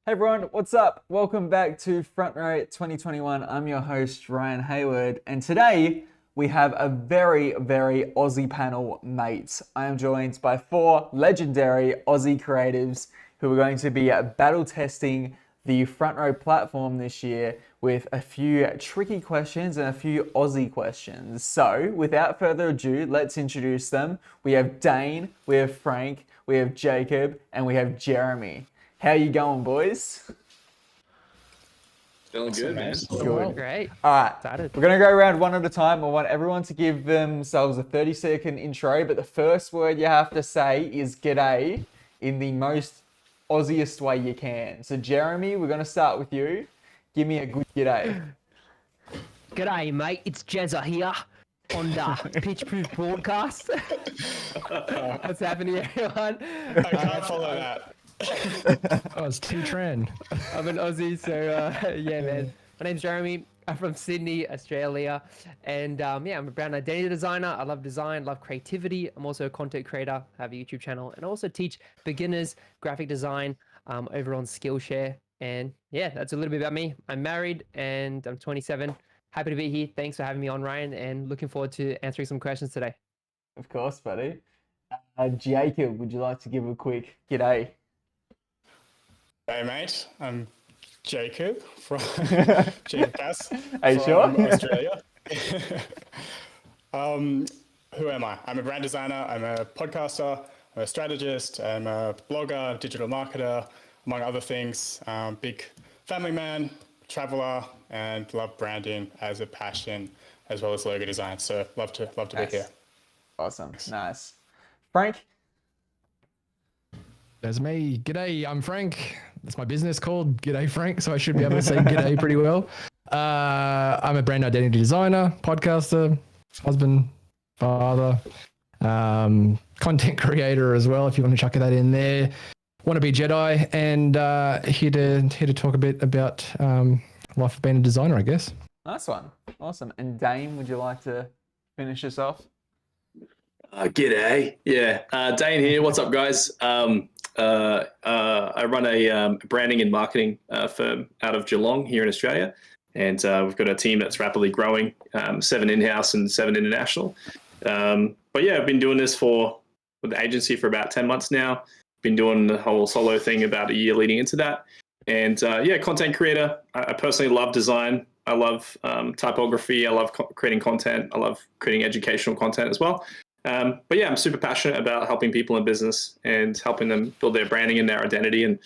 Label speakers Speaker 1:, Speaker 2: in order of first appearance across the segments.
Speaker 1: Hey everyone, what's up? Welcome back to Front Row 2021. I'm your host, Ryan Hayward, and today we have a very Aussie panel mates. I am joined by four legendary Aussie creatives who are going to be battle testing the Front Row platform this year with a few tricky questions and a few Aussie questions. So, without further ado, let's introduce them. We have Dane, we have Frank, we have Jacob, and we have Jeremy. How you going, boys?
Speaker 2: Feeling good, man.
Speaker 1: Good.
Speaker 3: Great.
Speaker 1: All right.
Speaker 3: Excited.
Speaker 1: We're going to go around one at a time. I want everyone to give themselves a 30-second intro, but the first word you have to say is g'day in the most Aussiest way you can. So, Jeremy, we're going to start with you. Give me a good g'day.
Speaker 3: G'day, mate. It's Jezza here on the Pitch Proof broadcast. What's happening, everyone?
Speaker 4: I can't follow that.
Speaker 5: Oh, it's Tim Tran.
Speaker 3: I'm an Aussie, so yeah, man. My name's Jeremy. I'm from Sydney, Australia, and yeah, I'm a brand identity designer. I love design, love creativity. I'm also a content creator. I have a YouTube channel, and I also teach beginners graphic design over on Skillshare. And yeah, that's a little bit about me. I'm married, and I'm 27. Happy to be here. Thanks for having me on, Ryan, and looking forward to answering some questions today.
Speaker 1: Of course, buddy. Jacob, would you like to give a quick g'day?
Speaker 4: Hey, mate. I'm Jacob from Jacob Cass
Speaker 1: Are you
Speaker 4: from
Speaker 1: sure?
Speaker 4: Australia. Who am I? I'm a brand designer. I'm a podcaster. I'm a strategist. I'm a blogger, digital marketer, among other things. Big family man, traveler, and love branding as a passion, as well as logo design. So love to be here.
Speaker 1: Awesome. Nice. Frank?
Speaker 5: There's me. G'day, I'm Frank. That's my business called G'day Frank, so I should be able to say g'day pretty well. I'm a brand identity designer, podcaster, husband, father, content creator as well, if you want to chuck that in there. Want to be Jedi, and here to talk a bit about life of being a designer, I guess.
Speaker 1: Nice one. Awesome. And Dane, would you like to finish us off?
Speaker 2: G'day. Yeah. Dane here. What's up, guys? I run a branding and marketing firm out of Geelong here in Australia. And we've got a team that's rapidly growing, 7 in-house and 7 international. But yeah, I've been doing this with the agency for about 10 months now. Been doing the whole solo thing about a year leading into that. And yeah, content creator. I personally love design. I love typography. I love creating content. I love creating educational content as well. But yeah, I'm super passionate about helping people in business and helping them build their branding and their identity and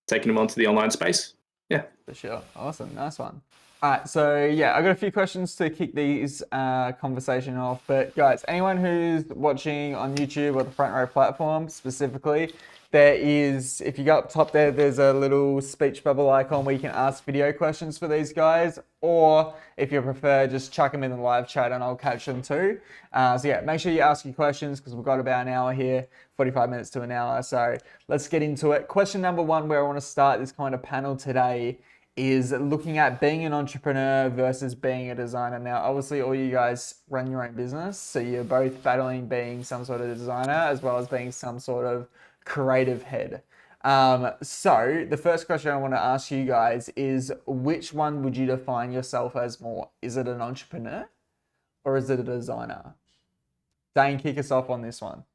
Speaker 2: taking them onto the online space. Yeah.
Speaker 1: For sure. Awesome. Nice one. All right. So yeah, I got a few questions to kick these conversation off. But guys, anyone who's watching on YouTube or the Front Row platform specifically, there is, if you go up top there, there's a little speech bubble icon where you can ask video questions for these guys. Or if you prefer, just chuck them in the live chat and I'll catch them too. So yeah, make sure you ask your questions because we've got about an hour here, 45 minutes to an hour. So let's get into it. Question number one, where I want to start this kind of panel today, is looking at being an entrepreneur versus being a designer. Now, obviously all you guys run your own business. So you're both battling being some sort of designer as well as being some sort of creative head. So the first question I want to ask you guys is, which one would you define yourself as more? Is it an entrepreneur or is it a designer? Dane, kick us off on this one.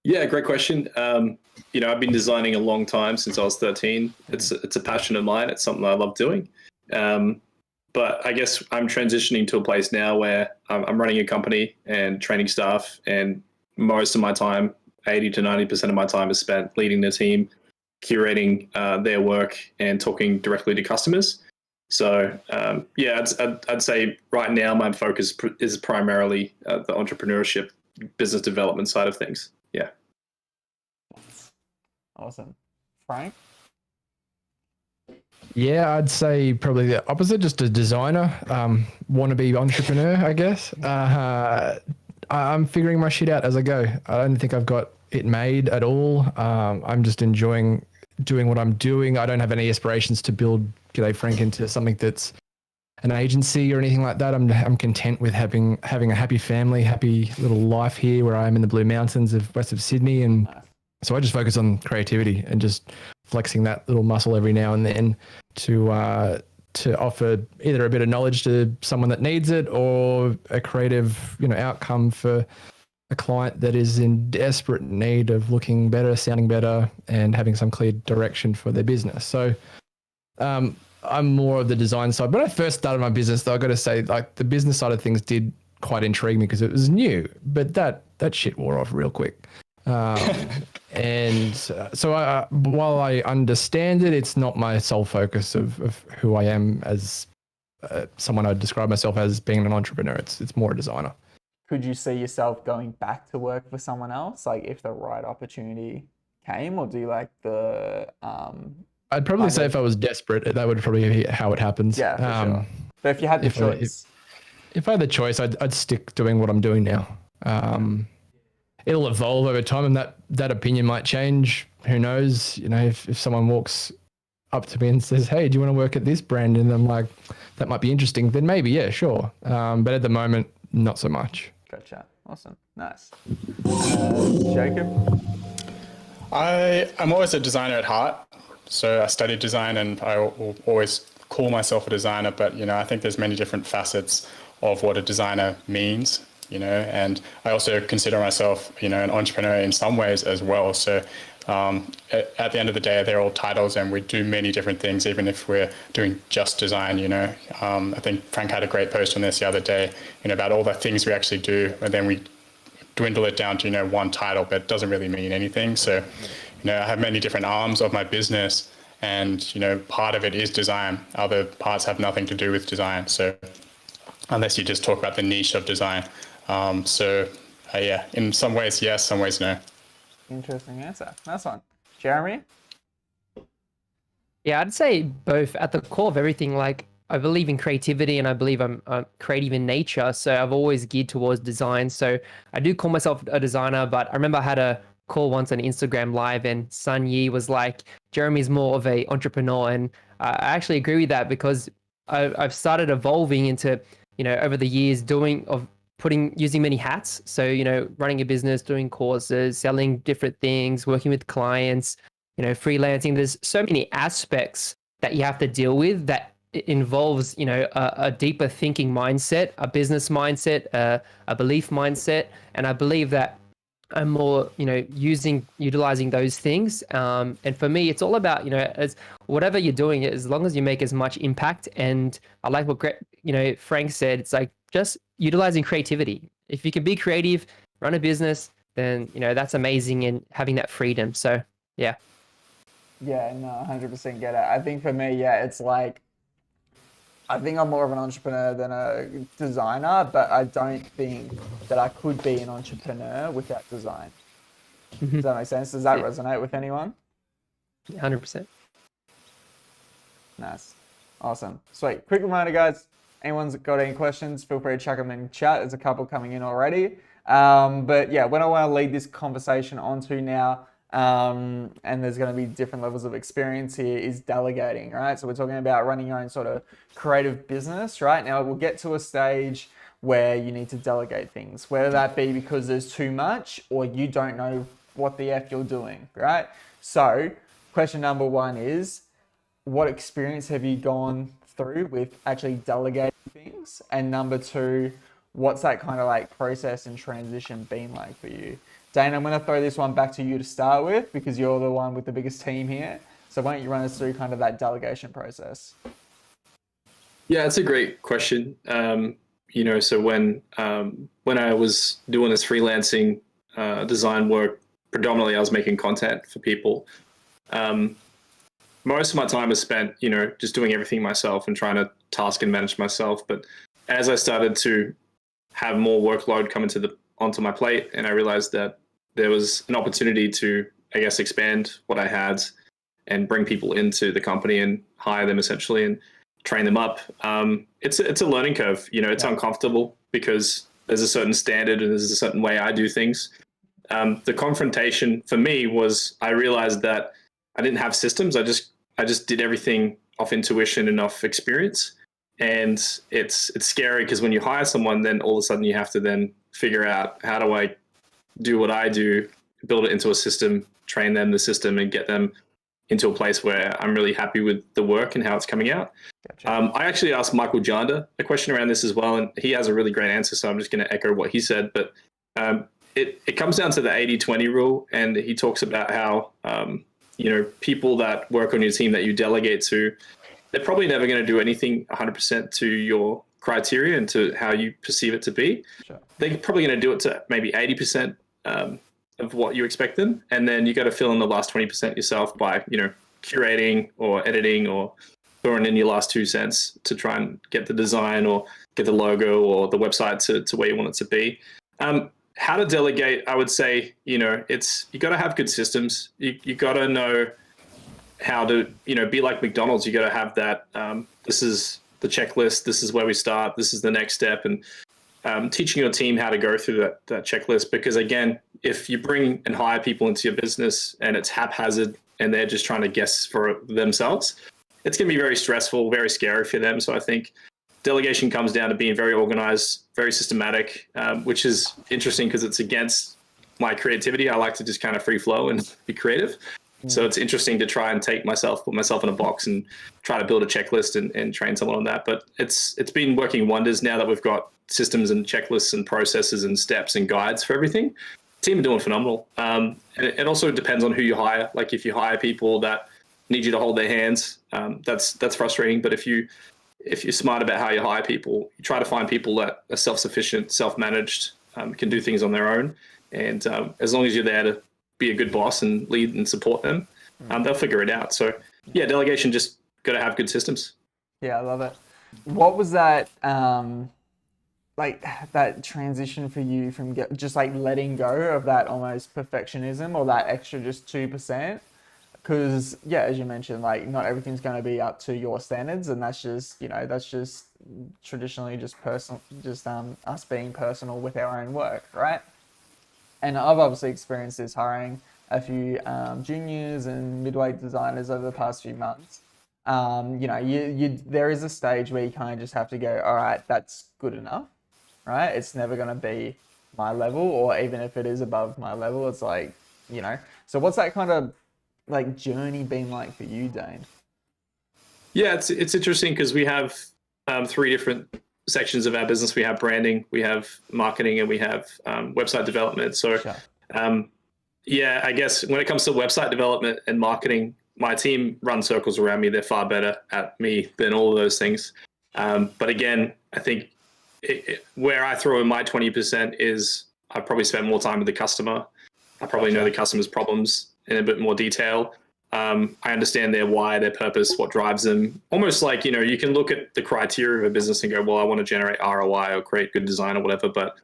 Speaker 2: Yeah, great question. I've been designing a long time, since I was 13. It's a passion of mine. It's something I love doing. But I guess I'm transitioning to a place now where I'm running a company and training staff, and most of my time, 80 to 90% of my time is spent leading the team, curating their work and talking directly to customers. So yeah, I'd say right now my focus is primarily the entrepreneurship, business development side of things. Yeah.
Speaker 1: Awesome. Frank?
Speaker 5: Yeah, I'd say probably the opposite, just a designer, wannabe entrepreneur, I guess. I'm figuring my shit out as I go. I don't think I've got it made at all. I'm just enjoying doing what I'm doing. I don't have any aspirations to build G'day Frank into something that's an agency or anything like that. I'm content with having a happy family, happy little life here where I am in the Blue Mountains of west of Sydney, and So I just focus on creativity and just flexing that little muscle every now and then to offer either a bit of knowledge to someone that needs it or a creative, outcome for a client that is in desperate need of looking better, sounding better, and having some clear direction for their business. So I'm more of the design side. When I first started my business, though, I got to say, like, the business side of things did quite intrigue me because it was new, but that shit wore off real quick. So while I understand it, it's not my sole focus of who I am as someone. I'd describe myself as being an entrepreneur. It's more a designer.
Speaker 1: Could you see yourself going back to work for someone else, like if the right opportunity came, or do you like the
Speaker 5: I'd probably say if I was desperate, that would probably be how it happens.
Speaker 1: Yeah, for sure. But if you had the choice.
Speaker 5: If I had the choice, I'd stick doing what I'm doing now. It'll evolve over time, and that opinion might change. Who knows? If someone walks up to me and says, "Hey, do you want to work at this brand?" and I'm like, "That might be interesting," then maybe, yeah, sure. But at the moment, not so much.
Speaker 1: Gotcha. Awesome. Nice. Jacob?
Speaker 4: I'm always a designer at heart. So I studied design, and I will always call myself a designer, but, I think there's many different facets of what a designer means, and I also consider myself, an entrepreneur in some ways as well. So at the end of the day, they're all titles, and we do many different things, even if we're doing just design, I think Frank had a great post on this the other day, about all the things we actually do, and then we dwindle it down to, one title, but it doesn't really mean anything. So, I have many different arms of my business, and, part of it is design. Other parts have nothing to do with design. So unless you just talk about the niche of design. Yeah, in some ways, yes, some ways, no.
Speaker 1: Interesting answer. Nice one. Jeremy?
Speaker 3: Yeah, I'd say both. At the core of everything, like, I believe in creativity, and I believe I'm creative in nature. So I've always geared towards design. So I do call myself a designer, but I remember I had a call once on Instagram Live, and Sun Yi was like, Jeremy's more of a entrepreneur. And I actually agree with that, because I've started evolving into, over the years using many hats. So, running a business, doing courses, selling different things, working with clients, freelancing. There's so many aspects that you have to deal with that it involves, a deeper thinking mindset, a business mindset, a belief mindset. And I believe that I'm more, utilizing those things. And for me, it's all about, as whatever you're doing, as long as you make as much impact. And I like what, Frank said, it's like just utilizing creativity. If you can be creative, run a business, then, that's amazing, and having that freedom. So, yeah.
Speaker 1: Yeah, no, 100% get it. I think for me, yeah, it's like, I think I'm more of an entrepreneur than a designer, but I don't think that I could be an entrepreneur without design. Does that make sense? Does that resonate with anyone?
Speaker 3: 100%.
Speaker 1: Nice. Awesome. Sweet. Quick reminder, guys. Anyone's got any questions, feel free to chuck them in chat. There's a couple coming in already. But yeah, what I want to lead this conversation onto now, and there's going to be different levels of experience here, is delegating, right? So we're talking about running your own sort of creative business, right? Now we'll get to a stage where you need to delegate things, whether that be because there's too much or you don't know what the F you're doing, right? So question number one is, what experience have you gone through with actually delegating things? And number two, what's that kind of like process and transition been like for you? Dane, I'm going to throw this one back to you to start with, because you're the one with the biggest team here. So why don't you run us through kind of that delegation process?
Speaker 2: Yeah, it's a great question. So when I was doing this freelancing design work, predominantly I was making content for people. Most of my time was spent, just doing everything myself and trying to task and manage myself. But as I started to have more workload come onto my plate, and I realized that there was an opportunity to, I guess, expand what I had and bring people into the company and hire them essentially and train them up. It's a learning curve. It's uncomfortable because there's a certain standard and there's a certain way I do things. The confrontation for me was, I realized that I didn't have systems. I just did everything off intuition and off experience. And it's scary because when you hire someone, then all of a sudden you have to then figure out, how do I do what I do, build it into a system train them the system and get them into a place where I'm really happy with the work and how it's coming out.
Speaker 1: Gotcha.
Speaker 2: I actually asked Michael Janda a question around this as well, and he has a really great answer, so I'm just going to echo what he said. But it comes down to the 80-20 rule, and he talks about how people that work on your team that you delegate to, they're probably never going to do anything 100% to your criteria and to how you perceive it to be.
Speaker 1: Sure.
Speaker 2: They're probably going to do it to maybe 80% of what you expect them, and then you got to fill in the last 20% yourself by curating or editing or throwing in your last 2 cents to try and get the design or get the logo or the website to where you want it to be. How to delegate, I would say, you got to have good systems. You got to know how to, be like McDonald's. You got to have that. This is the checklist. This is where we start. This is the next step. And teaching your team how to go through that checklist. Because again, if you bring and hire people into your business and it's haphazard and they're just trying to guess for themselves, it's going to be very stressful, very scary for them. So I think delegation comes down to being very organized, very systematic, which is interesting because it's against my creativity. I like to just kind of free flow and be creative. So it's interesting to try and put myself in a box and try to build a checklist and train someone on that. But it's been working wonders now that we've got systems and checklists and processes and steps and guides for everything. The team are doing phenomenal. And it also depends on who you hire. Like if you hire people that need you to hold their hands, that's frustrating. But if you're smart about how you hire people, you try to find people that are self-sufficient, self-managed, can do things on their own. And as long as you're there to be a good boss and lead and support them, they'll figure it out. So yeah, delegation, just got to have good systems.
Speaker 1: Yeah, I love it. What was that, that transition for you from just like letting go of that almost perfectionism or that extra just 2%? Because yeah, as you mentioned, like not everything's going to be up to your standards, and that's just traditionally just personal, us being personal with our own work, right? And I've obviously experienced this hiring a few juniors and midweight designers over the past few months. There is a stage where you kind of just have to go, all right, that's good enough, right? It's never going to be my level, or even if it is above my level, it's like, So what's that kind of like journey been like for you, Dane?
Speaker 2: Yeah, it's interesting because we have 3 different sections of our business. We have branding, we have marketing, and we have website development. So
Speaker 1: Sure.
Speaker 2: I guess when it comes to website development and marketing, my team run circles around me. They're far better at me than all of those things. But again, I think where I throw in my 20% is I probably spend more time with the customer. I probably know the customer's problems in a bit more detail. I understand their why, their purpose, what drives them. Almost like, you can look at the criteria of a business and go, well, I want to generate ROI or create good design or whatever. But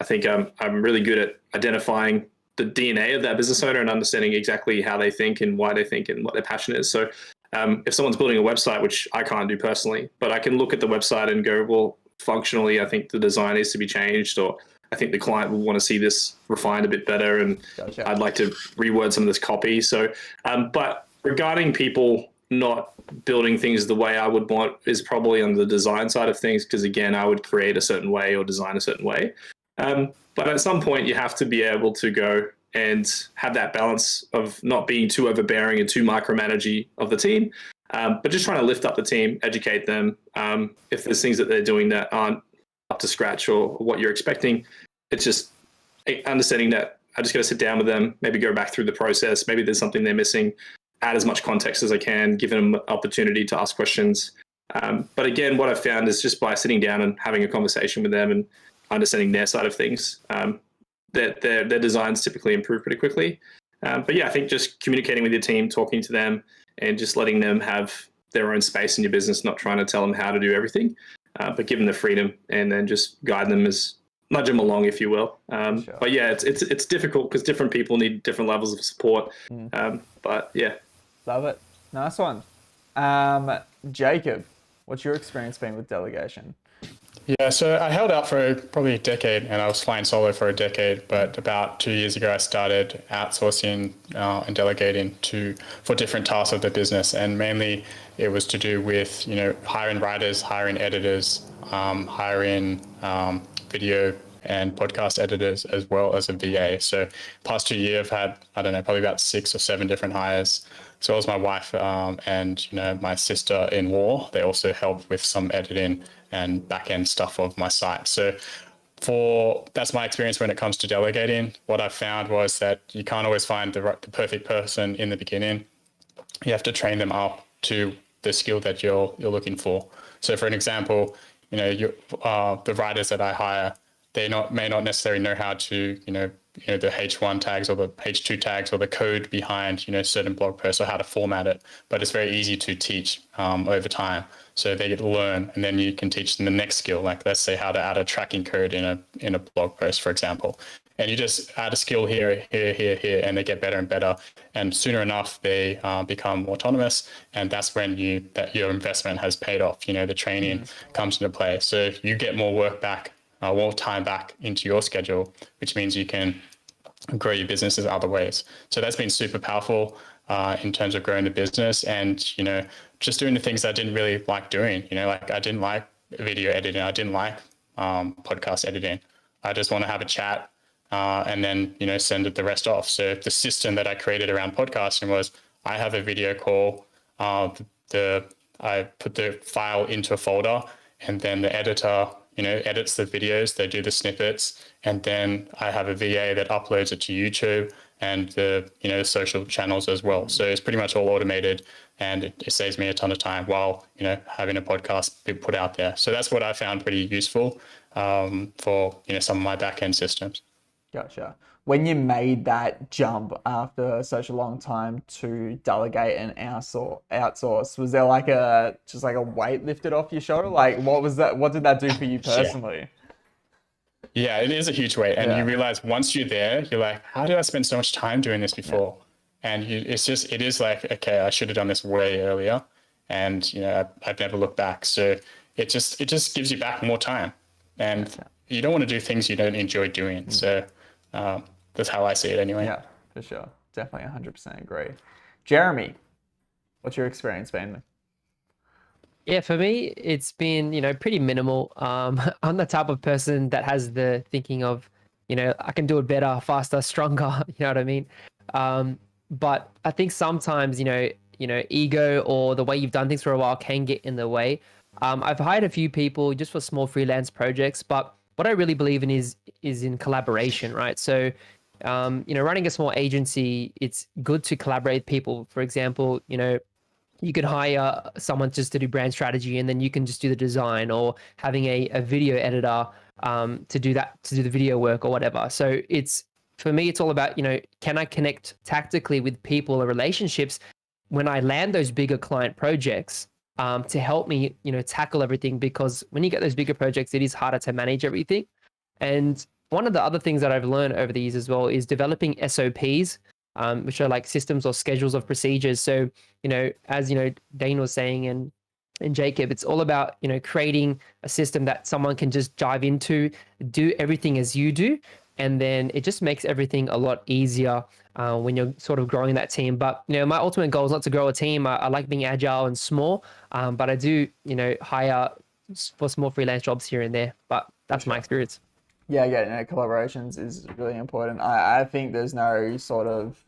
Speaker 2: I think I'm really good at identifying the DNA of that business owner and understanding exactly how they think and why they think and what their passion is. So if someone's building a website, which I can't do personally, but I can look at the website and go, well, functionally, I think the design needs to be changed, or I think the client will want to see this refined a bit better, and
Speaker 1: Gotcha.
Speaker 2: I'd like to reword some of this copy. So, but regarding people not building things the way I would want is probably on the design side of things, because again, I would create a certain way or design a certain way. But at some point, you have to be able to go and have that balance of not being too overbearing and too micromanaging of the team, but just trying to lift up the team, educate them. If there's things that they're doing that aren't up to scratch or what you're expecting, it's just understanding that I just got to sit down with them, maybe go back through the process. Maybe there's something they're missing, add as much context as I can, give them an opportunity to ask questions. But again, what I've found is just by sitting down and having a conversation with them and understanding their side of things, their designs typically improve pretty quickly. But yeah, I think just communicating with your team, talking to them, and just letting them have their own space in your business, not trying to tell them how to do everything, but give them the freedom and then just guide them, nudge them along, if you will.
Speaker 1: Sure.
Speaker 2: But yeah, it's difficult because different people need different levels of support. But yeah.
Speaker 1: Love it. Nice one. Jacob, what's your experience been with delegation?
Speaker 4: Yeah, so I held out for probably a decade, and I was flying solo for a decade. But about 2 years ago, I started outsourcing and delegating for different tasks of the business, and mainly it was to do with hiring writers, hiring editors, hiring video and podcast editors as well as a VA. So past 2 years, I've had, I don't know, probably about 6 or 7 different hires, as well as my wife and my sister-in-law. They also help with some editing and back-end stuff of my site. So that's my experience when it comes to delegating. What I found was that you can't always find the perfect person in the beginning. You have to train them up to the skill that you're looking for. So for an example, the writers that I hire, they may not necessarily know how to, the H1 tags or the H2 tags or the code behind, certain blog posts or how to format it. But it's very easy to teach over time. So they get to learn, and then you can teach them the next skill. Like, let's say how to add a tracking code in a blog post, for example. And you just add a skill here, and they get better and better. And sooner enough, they become autonomous, and that's when your investment has paid off. The training comes into play. So you get more work back, more time back into your schedule, which means you can grow your business in other ways. So that's been super powerful in terms of growing the business, and just doing the things I didn't really like doing. Like, I didn't like video editing, I didn't like podcast editing. I just want to have a chat and then send the rest off. So the system that I created around podcasting was, I have a video call. I put the file into a folder, and then the editor edits the videos, they do the snippets, and then I have a VA that uploads it to YouTube and the social channels as well. So it's pretty much all automated, and it saves me a ton of time while having a podcast be put out there. So that's what I found pretty useful for some of my back-end systems.
Speaker 1: Gotcha. When you made that jump after such a long time to delegate and outsource, was there just a weight lifted off your shoulder? Like, what was that? What did that do for you personally?
Speaker 4: Yeah, it is a huge weight. And you realize once you're there, you're like, how did I spend so much time doing this before? Yeah. And it is like, okay, I should have done this way earlier. And, I've never looked back. So it just gives you back more time. And you don't want to do things you don't enjoy doing. So that's how I see it anyway.
Speaker 1: Yeah, for sure. Definitely 100% agree. Jeremy, what's your experience been?
Speaker 3: Yeah, for me, it's been, pretty minimal. I'm the type of person that has the thinking of, I can do it better, faster, stronger, you know what I mean? But I think sometimes, ego or the way you've done things for a while can get in the way. I've hired a few people just for small freelance projects, but what I really believe in is in collaboration, right? So, running a small agency, it's good to collaborate with people. For example, you could hire someone just to do brand strategy, and then you can just do the design, or having a video editor to do the video work or whatever. So for me, it's all about, can I connect tactically with people or relationships when I land those bigger client projects to help me, tackle everything, because when you get those bigger projects, it is harder to manage everything. And one of the other things that I've learned over the years as well is developing SOPs, which are like systems or schedules of procedures. So, as Dane was saying, and Jacob, it's all about, creating a system that someone can just dive into, do everything as you do. And then it just makes everything a lot easier when you're sort of growing that team. But, my ultimate goal is not to grow a team. I like being agile and small, but I do, hire for small freelance jobs here and there. But that's my experience.
Speaker 1: Yeah, collaborations is really important. I think there's no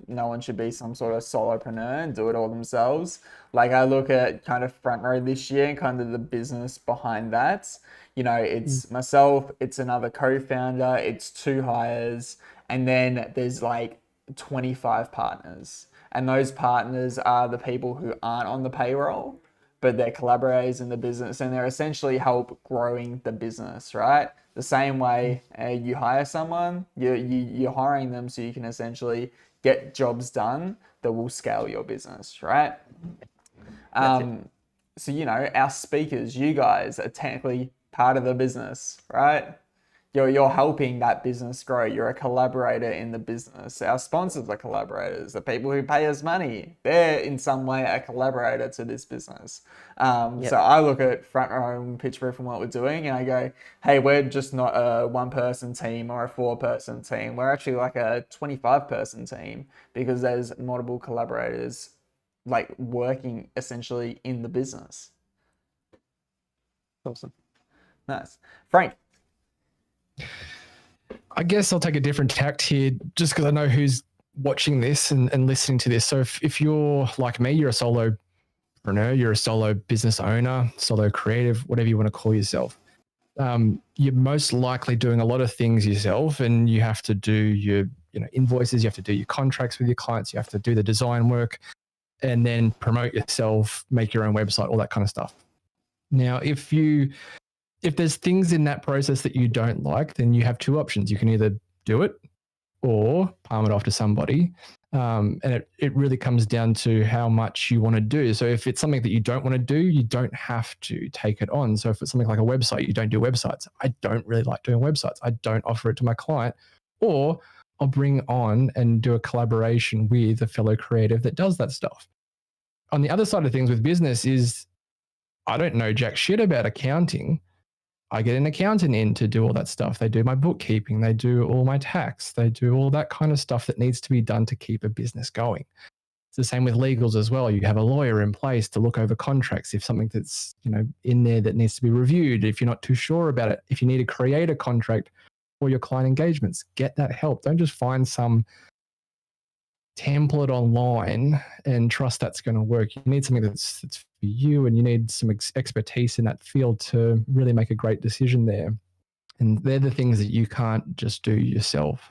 Speaker 1: one should be some sort of solopreneur and do it all themselves. Like, I look at kind of Front Row this year and kind of the business behind that. It's myself, it's another co-founder, it's 2 hires, and then there's like 25 partners. And those partners are the people who aren't on the payroll, but they're collaborators in the business, and they're essentially help growing the business, right? The same way you hire someone, you're hiring them so you can essentially get jobs done that will scale your business, right? So, our speakers, you guys are technically part of the business, right? You're helping that business grow. You're a collaborator in the business. Our sponsors are collaborators. The people who pay us money, they're in some way a collaborator to this business. So I look at Front Row and Pitchproof and what we're doing, and I go, hey, we're just not a 1-person team or a 4-person team. We're actually like a 25-person team, because there's multiple collaborators like working essentially in the business.
Speaker 3: Awesome.
Speaker 1: Nice. Frank.
Speaker 5: I guess I'll take a different tact here just because I know who's watching this and listening to this. So if you're like me, you're a solopreneur, you're a solo business owner, solo creative, whatever you want to call yourself. You're most likely doing a lot of things yourself, and you have to do your invoices, you have to do your contracts with your clients, you have to do the design work, and then promote yourself, make your own website, all that kind of stuff. Now, if there's things in that process that you don't like, then you have two options. You can either do it or palm it off to somebody. And it really comes down to how much you want to do. So if it's something that you don't want to do, you don't have to take it on. So if it's something like a website, you don't do websites. I don't really like doing websites. I don't offer it to my client, or I'll bring on and do a collaboration with a fellow creative that does that stuff. On the other side of things with business is I don't know jack shit about accounting. I get an accountant in to do all that stuff. They do my bookkeeping. They do all my tax. They do all that kind of stuff that needs to be done to keep a business going. It's the same with legals as well. You have a lawyer in place to look over contracts. If something that's in there that needs to be reviewed, if you're not too sure about it, if you need to create a contract for your client engagements, get that help. Don't just find some template online and trust that's going to work. You need something that's for you, and you need some expertise in that field to really make a great decision there. And they're the things that you can't just do yourself,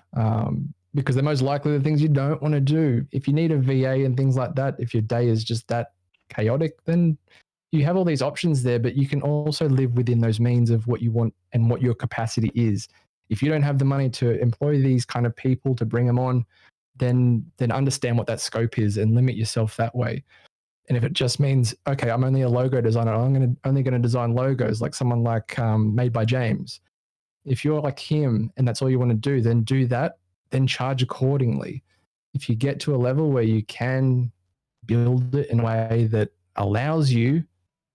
Speaker 5: because they're most likely the things you don't want to do. If you need a VA and things like that, if your day is just that chaotic, then you have all these options there, but you can also live within those means of what you want and what your capacity is. If you don't have the money to employ these kind of people to bring them on, then understand what that scope is and limit yourself that way. And if it just means, okay, I'm only a logo designer, I'm only going to design logos like someone like Made by James. If you're like him and that's all you want to do, then do that, then charge accordingly. If you get to a level where you can build it in a way that allows you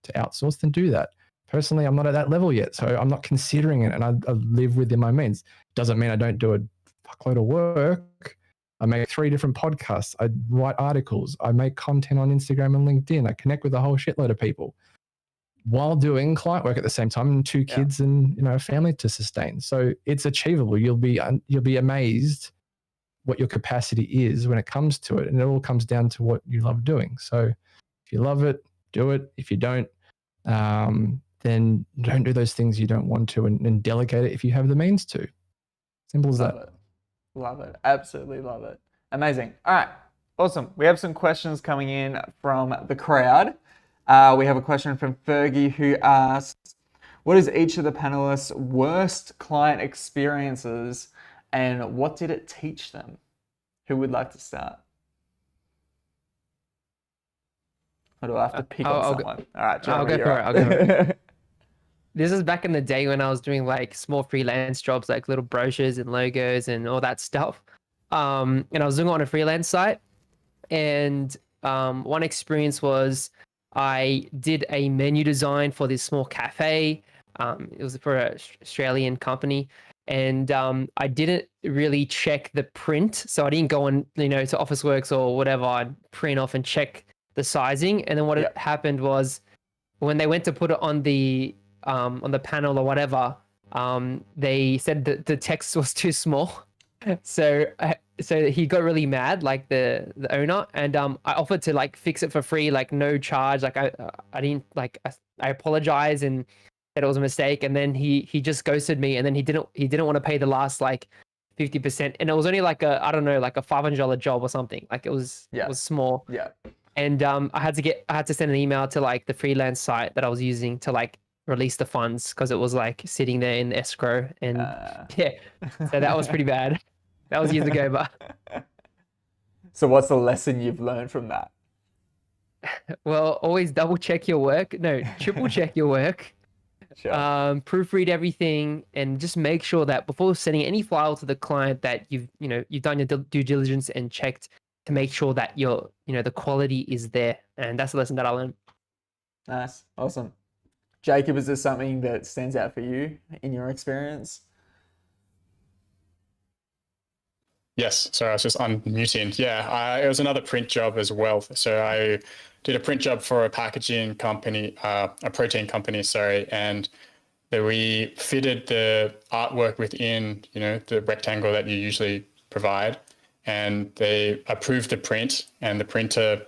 Speaker 5: to outsource, then do that. Personally, I'm not at that level yet, so I'm not considering it, and I live within my means. Doesn't mean I don't do a fuckload of work. I make 3 different podcasts. I write articles. I make content on Instagram and LinkedIn. I connect with a whole shitload of people while doing client work at the same time, and 2 kids and a family to sustain. So it's achievable. You'll be amazed what your capacity is when it comes to it, and it all comes down to what you love doing. So if you love it, do it. If you don't, then don't do those things you don't want to, and delegate it if you have the means to. Simple as that.
Speaker 1: Love it. Absolutely love it. Amazing. All right. Awesome. We have some questions coming in from the crowd. We have a question from Fergie who asks, what is each of the panelists' worst client experiences and what did it teach them? Who would like to start? Or do I have to pick on someone? All right,
Speaker 3: I'll go for it. I'll go for it. This is back in the day when I was doing like small freelance jobs, like little brochures and logos and all that stuff. And I was doing it on a freelance site. And one experience was I did a menu design for this small cafe. It was for an Australian company. And I didn't really check the print. So I didn't go on, to Officeworks or whatever. I'd print off and check the sizing. And then what happened was when they went to put it on the panel or whatever, they said that the text was too small. So he got really mad, like the owner, and I offered to like fix it for free, like no charge. Like I didn't like I apologized and said it was a mistake, and then he just ghosted me, and then he didn't want to pay the last like 50%, and it was only like a $500 job or something. Like it was small.
Speaker 1: Yeah.
Speaker 3: And I had to send an email to like the freelance site that I was using to like release the funds because it was like sitting there in escrow, and so that was pretty bad. That was years ago, but
Speaker 1: so what's the lesson you've learned from that?
Speaker 3: Well, always double check your work. No, triple check your work.
Speaker 1: Sure.
Speaker 3: Proofread everything and just make sure that before sending any file to the client that you've done your due diligence and checked to make sure that the quality is there. And that's the lesson that I learned.
Speaker 1: Nice. Awesome. Jacob, is there something that stands out for you in your experience?
Speaker 4: Yes, sorry, I was just unmuting. Yeah, it was another print job as well. So I did a print job for a packaging company, a protein company, sorry, and that we fitted the artwork within, the rectangle that you usually provide, and they approved the print, and the printer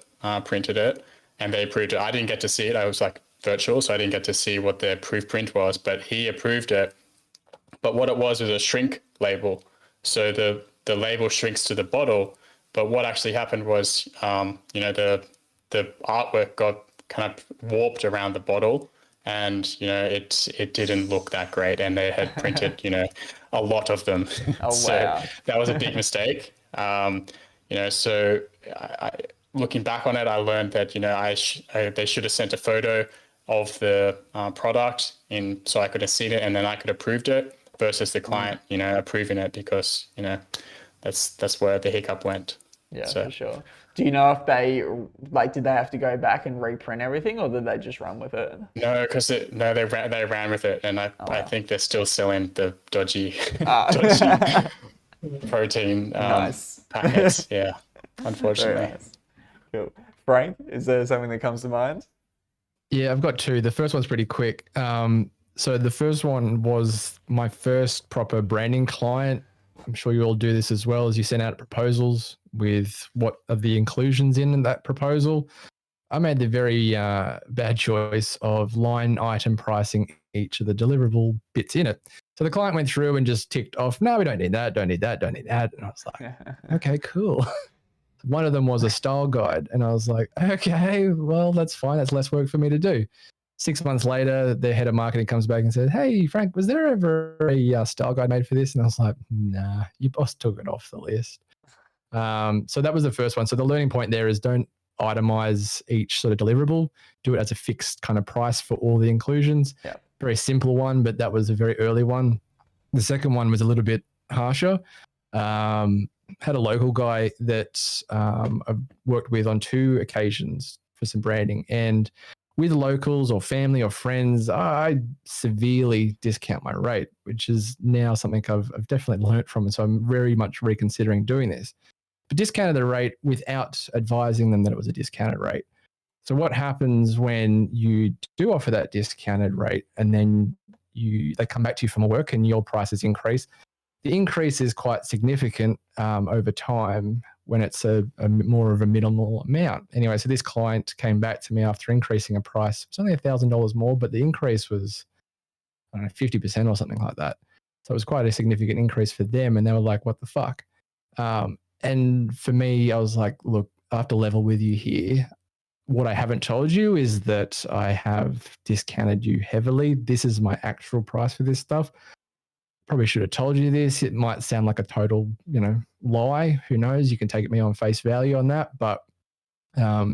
Speaker 4: printed it, and they approved it. I didn't get to see it. I was like virtual, so I didn't get to see what the approved print was, but he approved it. But what it was a shrink label. So the label shrinks to the bottle. But what actually happened was, the artwork got kind of warped around the bottle, and it didn't look that great. And they had printed, a lot of them.
Speaker 1: Oh,
Speaker 4: So
Speaker 1: wow.
Speaker 4: that was a big mistake. So looking back on it, I learned that they should have sent a photo of the product so I could have seen it, and then I could have approved it, versus the client, approving it, because that's where the hiccup went.
Speaker 1: Yeah,
Speaker 4: So,
Speaker 1: for sure. Do you know if they did they have to go back and reprint everything, or did they just run with it?
Speaker 4: No, because they ran with it, and I think they're still selling the dodgy protein
Speaker 1: Nice.
Speaker 4: packets. Yeah,
Speaker 1: Very
Speaker 4: unfortunately.
Speaker 1: nice. Cool. Frank, is there something that comes to mind?
Speaker 5: Yeah, I've got two. The first one's pretty quick. So the first one was my first proper branding client. I'm sure you all do this as well, as you send out proposals with what are the inclusions in that proposal. I made the very bad choice of line item pricing each of the deliverable bits in it. So the client went through and just ticked off, no, we don't need that, don't need that, don't need that. And I was like, okay, cool. One of them was a style guide. And I was like, okay, well, that's fine. That's less work for me to do. 6 months later, the head of marketing comes back and said, hey, Frank, was there ever a style guide made for this? And I was like, nah, your boss took it off the list. So that was the first one. So the learning point there is don't itemize each sort of deliverable. Do it as a fixed kind of price for all the inclusions.
Speaker 1: Yep.
Speaker 5: Very simple one, but that was a very early one. The second one was a little bit harsher. Had a local guy that I've worked with on 2 occasions for some branding, and with locals or family or friends, I severely discount my rate, which is now something I've definitely learnt from. And so I'm very much reconsidering doing this. But discounted the rate without advising them that it was a discounted rate. So what happens when you do offer that discounted rate and then they come back to you for more work and your prices increase? The increase is quite significant over time when it's a more of a minimal amount. Anyway, so this client came back to me after increasing a price. It's only $1,000 more, but the increase was, I don't know, 50% or something like that. So it was quite a significant increase for them. And they were like, what the fuck? And for me, I was like, look, I have to level with you here. What I haven't told you is that I have discounted you heavily. This is my actual price for this stuff. Probably should have told you this. It might sound like a total, lie. Who knows? You can take me on face value on that. But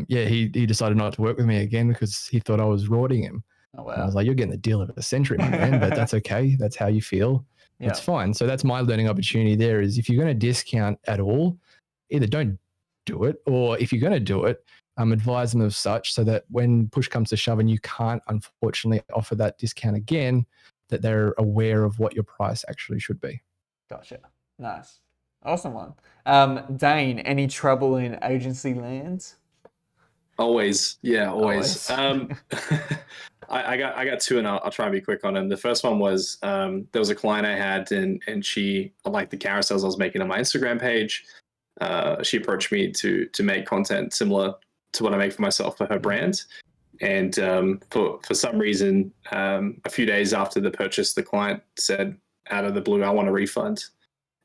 Speaker 5: he decided not to work with me again because he thought I was rorting him.
Speaker 1: Oh, wow.
Speaker 5: And I was like, you're getting the deal of the century, my man, but that's okay. That's how you feel.
Speaker 1: Yeah.
Speaker 5: That's fine. So that's my learning opportunity there is if you're going to discount at all, either don't do it, or if you're going to do it, advise them of such so that when push comes to shove and you can't, unfortunately, offer that discount again, that they're aware of what your price actually should be.
Speaker 1: Gotcha. Nice. Awesome one. Dane, any trouble in agency lands?
Speaker 2: Always. Yeah, always. I got 2 and I'll try and be quick on them. The first one was there was a client I had and she liked the carousels I was making on my Instagram page. She approached me to make content similar to what I make for myself for her brand. And for some reason, a few days after the purchase, the client said out of the blue, I want a refund.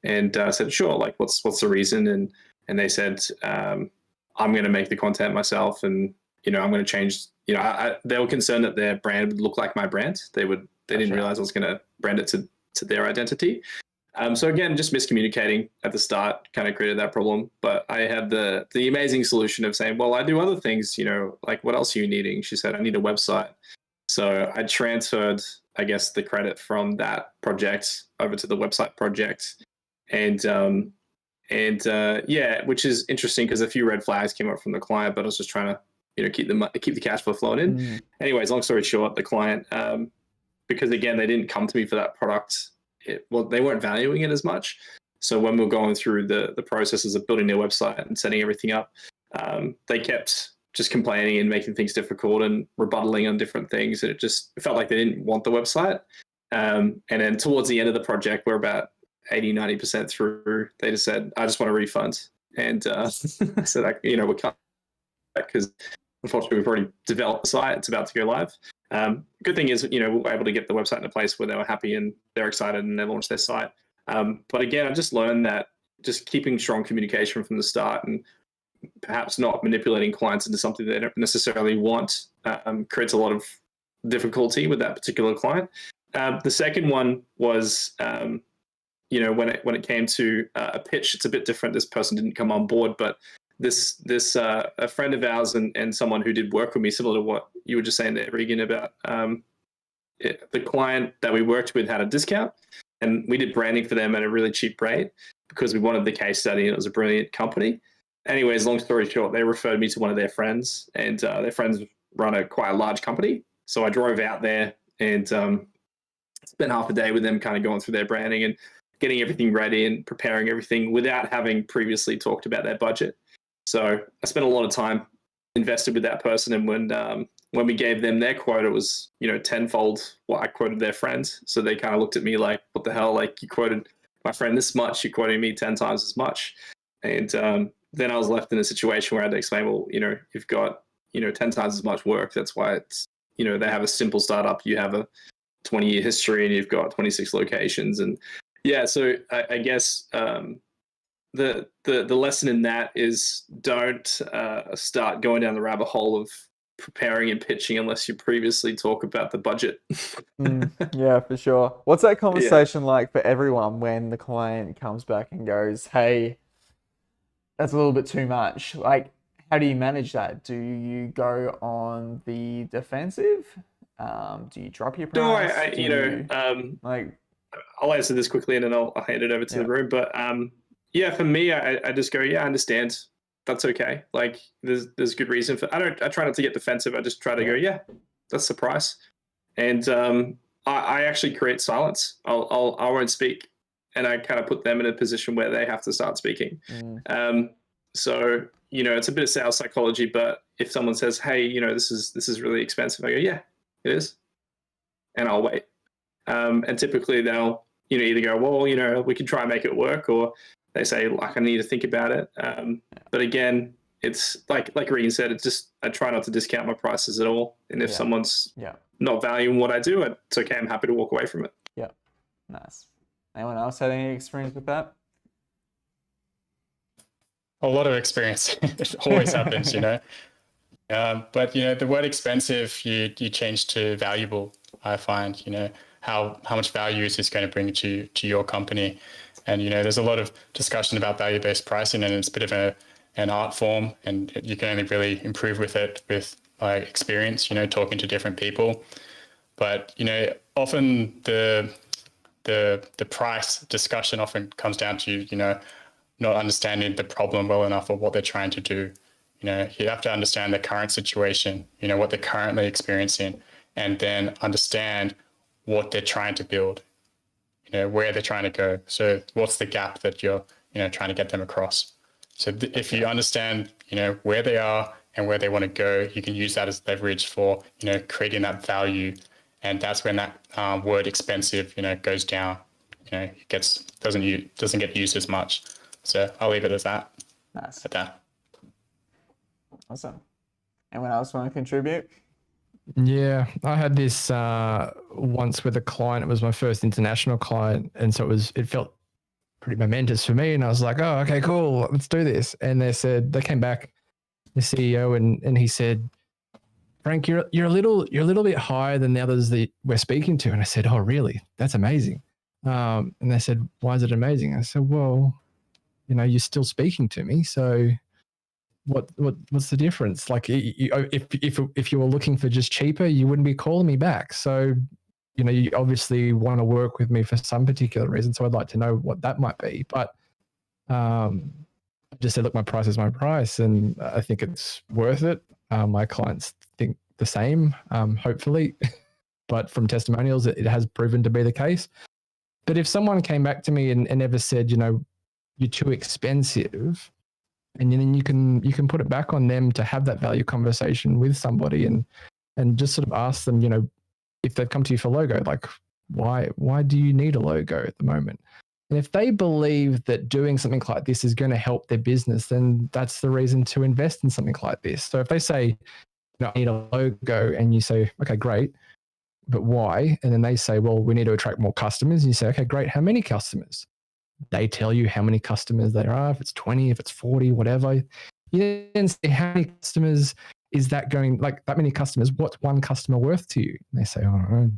Speaker 2: And I said, sure, like what's the reason? And they said, I'm going to make the content myself and, I'm going to change, they were concerned that their brand would look like my brand. They didn't realize I was going to brand it to their identity. So again, just miscommunicating at the start kind of created that problem. But I had the amazing solution of saying, well, I do other things, like what else are you needing? She said, I need a website. So I transferred, I guess, the credit from that project over to the website project. And which is interesting because a few red flags came up from the client, but I was just trying to, keep the cash flow flowing in. Anyways, long story short, the client, because again, they didn't come to me for that product. They weren't valuing it as much. So when we were going through the processes of building their website and setting everything up, they kept just complaining and making things difficult and rebuttaling on different things. And it felt like they didn't want the website. And then towards the end of the project, we're about 80-90% through. They just said, I just want a refund. And I said, we can't, because unfortunately we've already developed the site. It's about to go live. Good thing is, we were able to get the website in a place where they were happy and they're excited and they launched their site. But again, I just learned that just keeping strong communication from the start and perhaps not manipulating clients into something they don't necessarily want creates a lot of difficulty with that particular client. The second one was, when it came to a pitch, it's a bit different. This person didn't come on board, but this a friend of ours and someone who did work with me, similar to what you were just saying there, Regan, about the client that we worked with had a discount, and we did branding for them at a really cheap rate because we wanted the case study and it was a brilliant company. Anyways, long story short, they referred me to one of their friends, and their friends run quite a large company. So I drove out there and spent half a day with them, kind of going through their branding and getting everything ready and preparing everything without having previously talked about their budget. So I spent a lot of time invested with that person, and when we gave them their quote, it was tenfold what I quoted their friends. So they kind of looked at me like, "What the hell? Like, you quoted my friend this much, you're quoting me 10 times as much." And then I was left in a situation where I had to explain, well, you've got 10 times as much work. That's why it's they have a simple startup, you have a 20-year history, and you've got 26 locations, and yeah. So I guess the lesson in that is don't start going down the rabbit hole of preparing and pitching unless you previously talk about the budget.
Speaker 1: Yeah, for sure. What's that conversation like for everyone when the client comes back and goes, "Hey, that's a little bit too much"? Like, how do you manage that? Do you go on the defensive? Do you drop your price?
Speaker 2: I'll answer this quickly and then I'll hand it over to the room. But for me, I just go, I understand. That's okay. Like, there's good reason for. I try not to get defensive. I just try to go, that's the price. And I actually create silence. I won't speak, and I kind of put them in a position where they have to start speaking. So it's a bit of sales psychology. But if someone says, "Hey, this is really expensive," I go, "Yeah, it is," and I'll wait. And typically they'll either go, "Well, we can try and make it work," or they say, "Like, I need to think about it." But again, it's like Regan said, it's just I try not to discount my prices at all. And if someone's not valuing what I do, it's okay. I'm happy to walk away from it.
Speaker 1: Yeah, nice. Anyone else had any experience with that?
Speaker 4: A lot of experience. It always happens, But the word expensive, you change to valuable. I find, how much value is this going to bring to your company? And there's a lot of discussion about value-based pricing, and it's a bit of an art form, and you can only really improve with it with experience. Talking to different people. But often the price discussion often comes down to not understanding the problem well enough or what they're trying to do. You have to understand the current situation, what they're currently experiencing, and then understand what they're trying to build, where they're trying to go. So what's the gap that you're, trying to get them across? So if you understand, where they are and where they want to go, you can use that as leverage for, creating that value. And that's when that word expensive, goes down, it doesn't get used as much. So I'll leave it as that.
Speaker 1: Nice.
Speaker 4: At that.
Speaker 1: Awesome. Anyone else want to contribute?
Speaker 5: Yeah, I had this once with a client. It was my first international client, and so it felt pretty momentous for me. And I was like, "Oh, okay, cool, let's do this." And they came back, the CEO, and he said, "Frank, you're a little bit higher than the others that we're speaking to." And I said, "Oh, really? That's amazing." And they said, "Why is it amazing?" I said, "Well, you're still speaking to me, so what's the difference? Like, if you were looking for just cheaper, you wouldn't be calling me back. So, you obviously want to work with me for some particular reason. So I'd like to know what that might be." But I just said, "Look, my price is my price, and I think it's worth it." My clients think the same, hopefully, but from testimonials, it has proven to be the case. But if someone came back to me and never said, "You're too expensive," and then you can put it back on them to have that value conversation with somebody and just sort of ask them, if they've come to you for logo, like, Why do you need a logo at the moment? And if they believe that doing something like this is going to help their business, then that's the reason to invest in something like this. So if they say, I need a logo, and you say, okay, great, but why? And then they say, well, we need to attract more customers. And you say, okay, great, how many customers? They tell you how many customers there are, if it's 20, if it's 40, whatever. You then say, how many customers is that going, like that many customers, what's one customer worth to you? And they say, I don't know,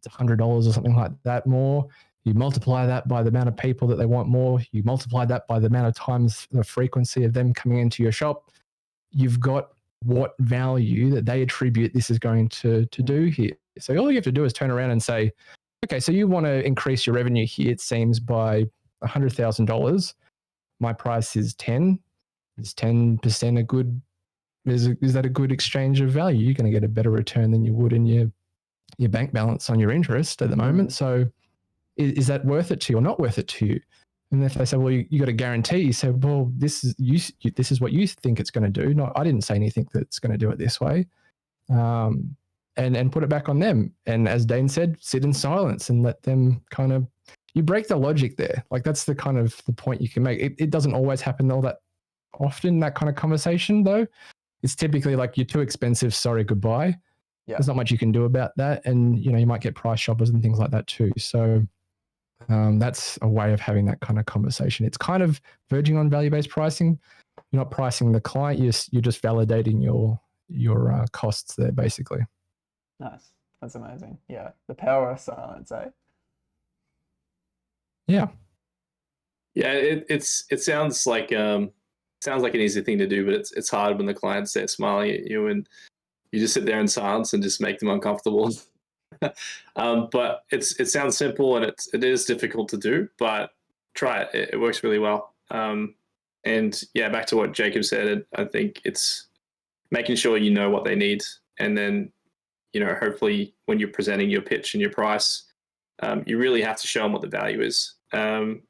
Speaker 5: it's $100 or something like that more. You multiply that by the amount of people that they want more. You multiply that by the amount of times, the frequency of them coming into your shop. You've got what value that they attribute this is going to do here. So all you have to do is turn around and say, okay, so you want to increase your revenue here, it seems, by $100,000. My price is 10. Is 10% a good, is that a good exchange of value? You're going to get a better return than you would in your bank balance on your interest at the moment. So is that worth it to you or not worth it to you? And if they say, well, you got a guarantee, you say, well, this is what you think it's going to do. No, I didn't say anything that's going to do it this way. And put it back on them. And as Dane said, sit in silence and let them kind of, you break the logic there. Like that's the kind of the point you can make. It doesn't always happen all that often, that kind of conversation though. It's typically like, you're too expensive, sorry, goodbye. Yeah. There's not much you can do about that. And, you might get price shoppers and things like that too. So that's a way of having that kind of conversation. It's kind of verging on value-based pricing. You're not pricing the client. You're just validating your costs there, basically.
Speaker 1: Nice. That's amazing. Yeah. The power of silence, eh?
Speaker 5: Yeah.
Speaker 2: Yeah. It sounds like an easy thing to do, but it's hard when the client's there smiling at you and you just sit there in silence and just make them uncomfortable. But it sounds simple and it is difficult to do, but try it. It works really well. And yeah, back to what Jacob said, I think it's making sure you know what they need, and then hopefully when you're presenting your pitch and your price, you really have to show them what the value is. And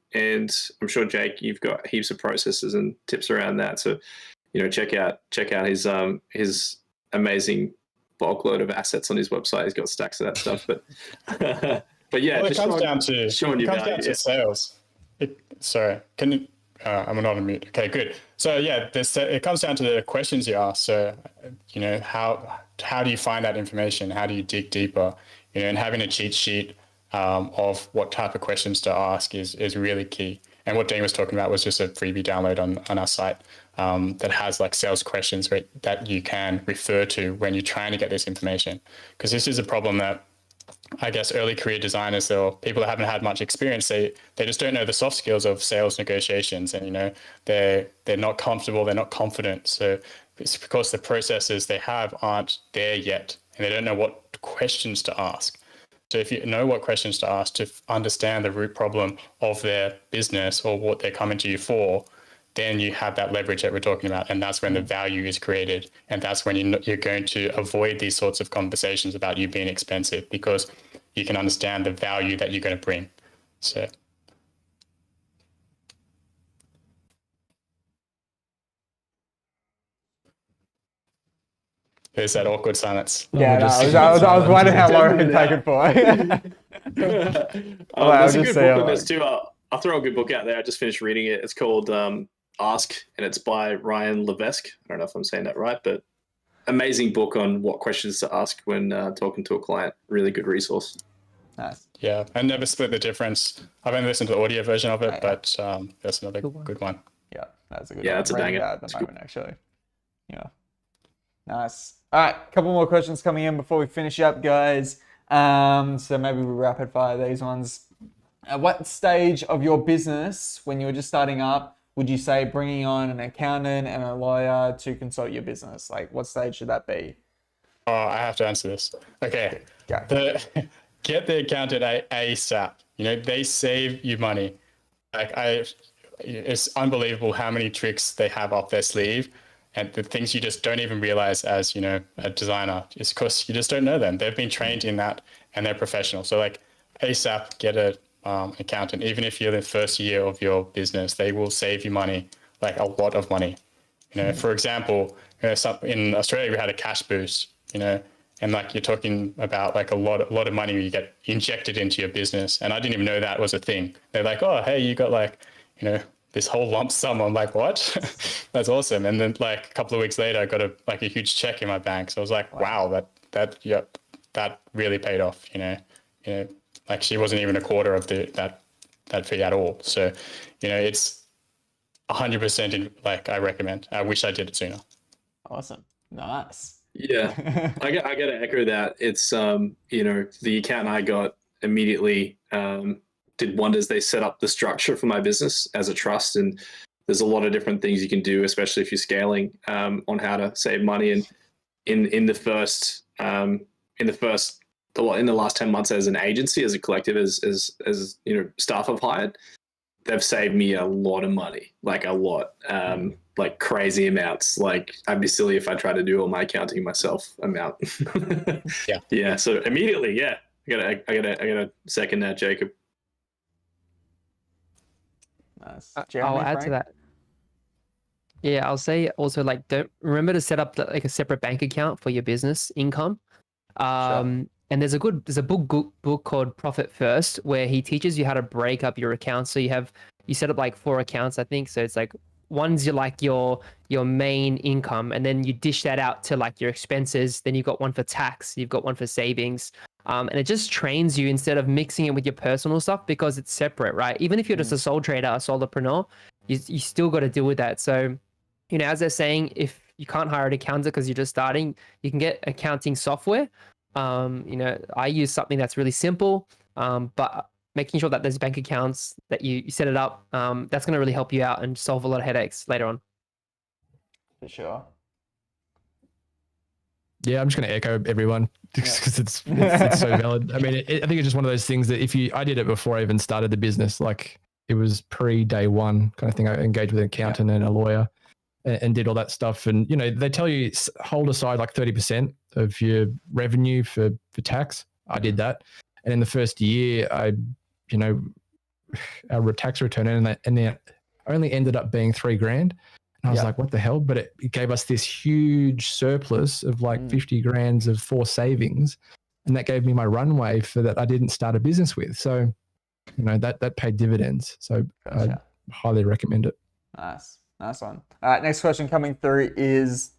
Speaker 2: I'm sure, Jake, you've got heaps of processes and tips around that. So check out his amazing bulk load of assets on his website. He's got stacks of that stuff. But but yeah,
Speaker 4: well, it comes down to sales. Sorry, can you? I'm not on mute. Okay, good. So yeah, it comes down to the questions you ask. So how do you find that information? How do you dig deeper? And having a cheat sheet of what type of questions to ask is really key. And what Dean was talking about was just a freebie download on our site that has like sales questions that you can refer to when you're trying to get this information. Because this is a problem that I guess early career designers or people that haven't had much experience, they just don't know the soft skills of sales negotiations, and they're not comfortable, they're not confident. So it's because the processes they have aren't there yet, and they don't know what questions to ask. So if you know what questions to ask to understand the root problem of their business or what they're coming to you for, then you have that leverage that we're talking about. And that's when the value is created. And that's when you're going to avoid these sorts of conversations about you being expensive, because you can understand the value that you're going to bring. So. There's that awkward silence.
Speaker 1: Yeah, I was wondering how long it could take it for.
Speaker 2: There's a good book on this too. I'll throw a good book out there. I just finished reading it. It's called Ask, and it's by Ryan Levesque. I don't know if I'm saying that right, but amazing book on what questions to ask when talking to a client. Really good resource.
Speaker 1: Nice.
Speaker 4: Yeah, I never split the difference. I've only listened to the audio version of it, but that's another good one.
Speaker 1: Yeah, that's a good one.
Speaker 2: Yeah, that's a banger.
Speaker 1: At the moment, actually. Yeah. Nice. All right, a couple more questions coming in before we finish up, guys. So maybe we rapid fire these ones. At what stage of your business, when you were just starting up, would you say bringing on an accountant and a lawyer to consult your business? Like, what stage should that be?
Speaker 4: Oh, I have to answer this. Okay. Get the accountant ASAP. They save you money. It's unbelievable how many tricks they have up their sleeve, and the things you just don't even realize as a designer, just because you just don't know them. They've been trained in that and they're professional. So like ASAP, get a accountant. Even if you're the first year of your business, they will save you money, like a lot of money. For example, in Australia we had a cash boost, and like you're talking about like a lot of money you get injected into your business, and I didn't even know that was a thing. They're like, oh, hey, you got like, you know, this whole lump sum. I'm like, what? That's awesome. And then like a couple of weeks later, I got a huge check in my bank. So I was like, wow, that really paid off. Like she wasn't even a quarter of that fee at all. So, it's 100% in, like I recommend. I wish I did it sooner.
Speaker 1: Awesome. Nice.
Speaker 2: Yeah, I got to echo that. It's the account I got immediately did wonders. They set up the structure for my business as a trust, and there's a lot of different things you can do, especially if you're scaling, on how to save money. And in the last 10 months as an agency, as a collective, as staff I've hired, they've saved me a lot of money, like a lot, like crazy amounts. Like I'd be silly if I tried to do all my accounting myself amount.
Speaker 4: Yeah.
Speaker 2: Yeah. So immediately, yeah, I gotta second that, Jacob.
Speaker 1: Nice.
Speaker 3: I'll
Speaker 1: Jeremy,
Speaker 3: add to
Speaker 1: Frank?
Speaker 3: that. Yeah, I'll say also like don't remember to set up like a separate bank account for your business income. And there's a book called Profit First where he teaches you how to break up your accounts. So you set up like 4 accounts, I think. So it's like one's your main income, and then you dish that out to like your expenses. Then you've got one for tax, you've got one for savings. And it just trains you instead of mixing it with your personal stuff, because it's separate, right? Even if you're just a sole trader, a solopreneur, you still got to deal with that. So, as they're saying, if you can't hire an accountant because you're just starting, you can get accounting software. I use something that's really simple, but making sure that there's bank accounts that you set it up, that's going to really help you out and solve a lot of headaches later on.
Speaker 1: For sure.
Speaker 5: Yeah, I'm just going to echo everyone because it's so valid. I mean, I think it's just one of those things that I did it before I even started the business. Like it was pre-day one kind of thing. I engaged with an accountant and a lawyer and did all that stuff. And, they tell you hold aside like 30% of your revenue for tax. I did that. And in the first year, our tax return and then only ended up being $3,000. And I was like, what the hell? But it gave us this huge surplus of like 50 grand of for savings. And that gave me my runway for that I didn't start a business with. So, that paid dividends. So I highly recommend it.
Speaker 1: Nice. Nice one. All right, next question coming through is,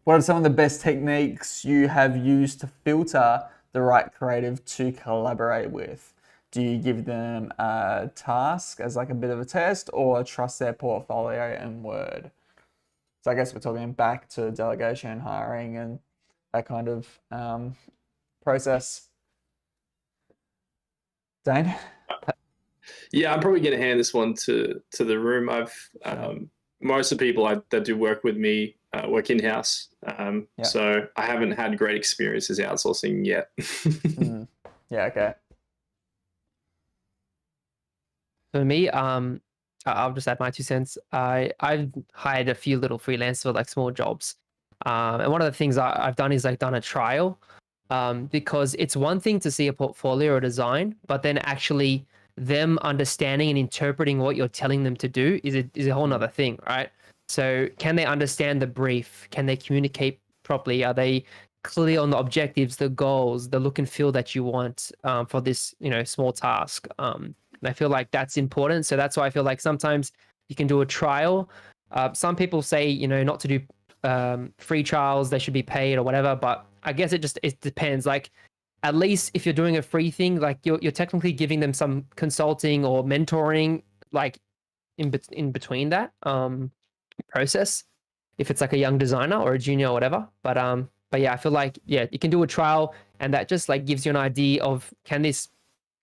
Speaker 1: what are some of the best techniques you have used to filter the right creative to collaborate with? Do you give them a task as like a bit of a test, or trust their portfolio and word? So I guess we're talking back to delegation and hiring and that kind of process. Dane?
Speaker 2: Yeah, I'm probably going to hand this one to the room. I've most of the people that do work with me work in-house. So I haven't had great experiences outsourcing yet.
Speaker 1: Yeah, okay.
Speaker 3: For me, I'll just add my 2 cents. I've hired a few little freelancers for like small jobs. And one of the things I've done is like done a trial, because it's one thing to see a portfolio or design, but then actually them understanding and interpreting what you're telling them to do is a whole nother thing, right? So can they understand the brief? Can they communicate properly? Are they clear on the objectives, the goals, the look and feel that you want for this, small task? And I feel like that's important. So that's why I feel like sometimes you can do a trial. Some people say, not to do free trials, they should be paid or whatever. But I guess it depends. Like, at least if you're doing a free thing, like you're technically giving them some consulting or mentoring, like in between that process, if it's like a young designer or a junior or whatever. But yeah, I feel like, you can do a trial, and that just like gives you an idea of, can this,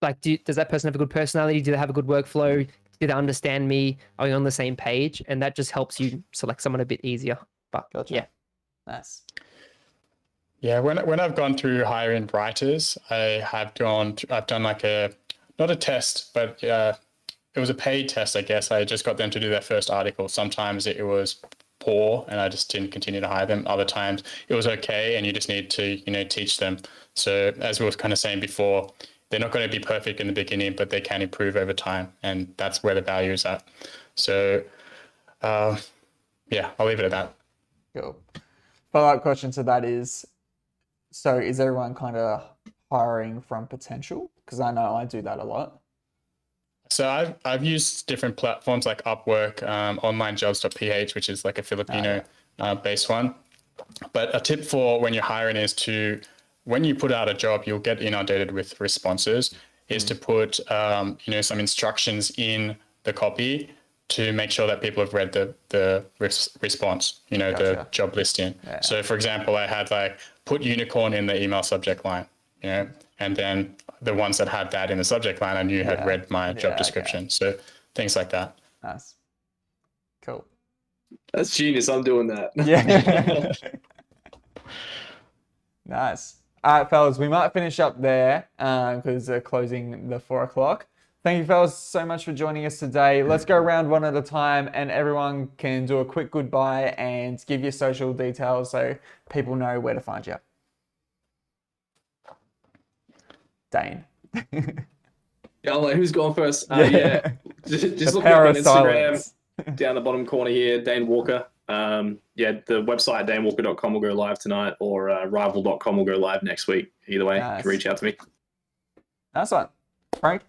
Speaker 3: like, does that person have a good personality? Do they have a good workflow? Do they understand me? Are we on the same page? And that just helps you select someone a bit easier. But
Speaker 1: Gotcha.
Speaker 3: yeah.
Speaker 1: Nice.
Speaker 4: Yeah, when I've gone through hiring writers, I've done like not a test, but it was a paid test, I guess. I just got them to do their first article. Sometimes it was poor and I just didn't continue to hire them. Other times it was okay and you just need to, teach them. So as we were kind of saying before, they're not going to be perfect in the beginning, but they can improve over time. And that's where the value is at. So I'll leave it at that.
Speaker 1: Cool. Follow-up question to that is, So is everyone kind of hiring from potential? Because I know I do that a lot.
Speaker 4: So I've used different platforms like Upwork, onlinejobs.ph, which is like a Filipino based one. But a tip for when you're hiring is to, when you put out a job, you'll get inundated with responses, is to put some instructions in the copy to make sure that people have read the response, the
Speaker 1: Gotcha.
Speaker 4: job listing.
Speaker 1: Yeah.
Speaker 4: So for example, I had like put unicorn in the email subject line, and then the ones that had that in the subject line, I knew had read my job description.
Speaker 1: Okay.
Speaker 4: So things like that.
Speaker 1: Nice. Cool.
Speaker 2: That's genius. I'm doing that.
Speaker 1: Yeah. Nice. All right, fellas, we might finish up there because they're closing the 4 o'clock. Thank you, fellas, so much for joining us today. Let's go around one at a time and everyone can do a quick goodbye and give your social details so people know where to find you. Dane.
Speaker 2: Yeah, I'm like, who's going first?
Speaker 1: Yeah.
Speaker 2: Just
Speaker 1: The
Speaker 2: look me up
Speaker 1: power
Speaker 2: on
Speaker 1: of
Speaker 2: Instagram,
Speaker 1: silence.
Speaker 2: down the bottom corner here, Dane Walker. The website danewalker.com will go live tonight, or rival.com will go live next week. Either way,
Speaker 1: Nice.
Speaker 2: you can reach out to me.
Speaker 1: Nice one. Frank?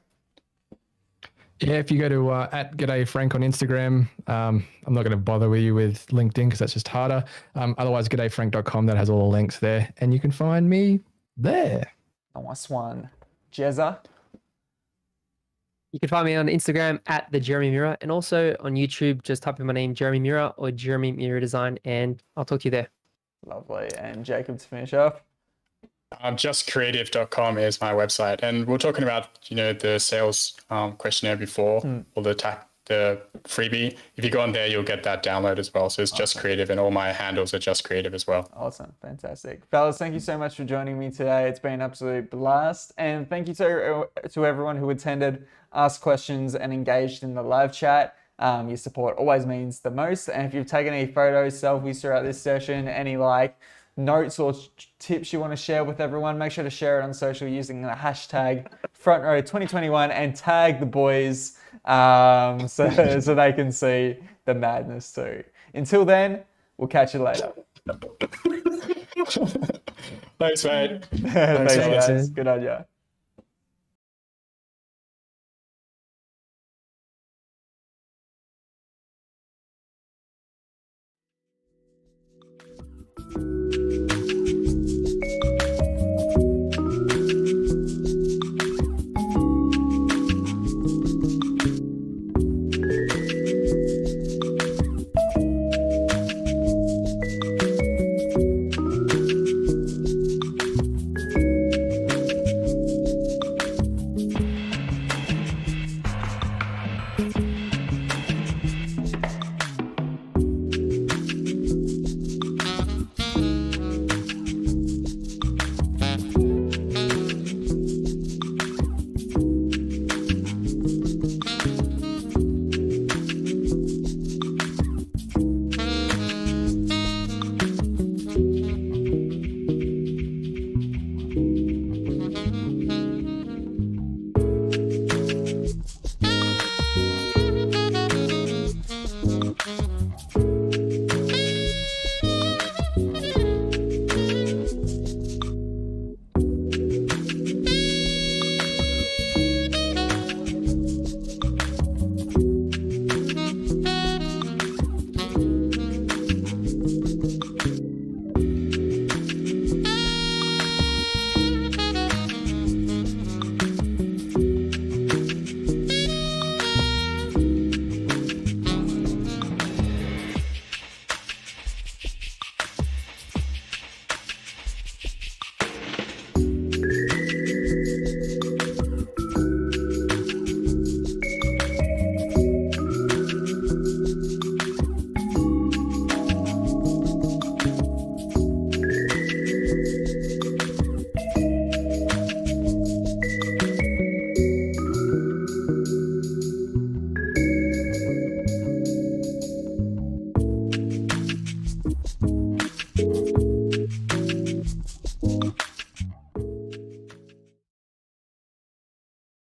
Speaker 5: Yeah, if you go to at G'day Frank on Instagram, I'm not going to bother with you with LinkedIn because that's just harder. Otherwise, g'dayfrank.com, that has all the links there, and you can find me there.
Speaker 1: Nice one. Jezza?
Speaker 3: You can find me on Instagram at the Jeremy Mirror, and also on YouTube. Just type in my name, Jeremy Mirror, or Jeremy Mirror Design, and I'll talk to you there.
Speaker 1: Lovely. And Jacob to finish off?
Speaker 4: Justcreative.com is my website, and we are talking about the sales questionnaire before, or the freebie. If you go on there, you'll get that download as well. So it's Just Creative, and all my handles are Just Creative as well.
Speaker 1: Awesome. Fantastic. Fellas, thank you so much for joining me today. It's been an absolute blast. And thank you to everyone who attended, asked questions, and engaged in the live chat. Your support always means the most. And if you've taken any photos, selfies throughout this session, any notes or tips you want to share with everyone, make sure to share it on social using the hashtag FrontRow2021 and tag the boys so they can see the madness too. Until then, we'll catch you later.
Speaker 4: Thanks, mate.
Speaker 1: Thanks, guys.
Speaker 3: guys.
Speaker 1: Good on ya.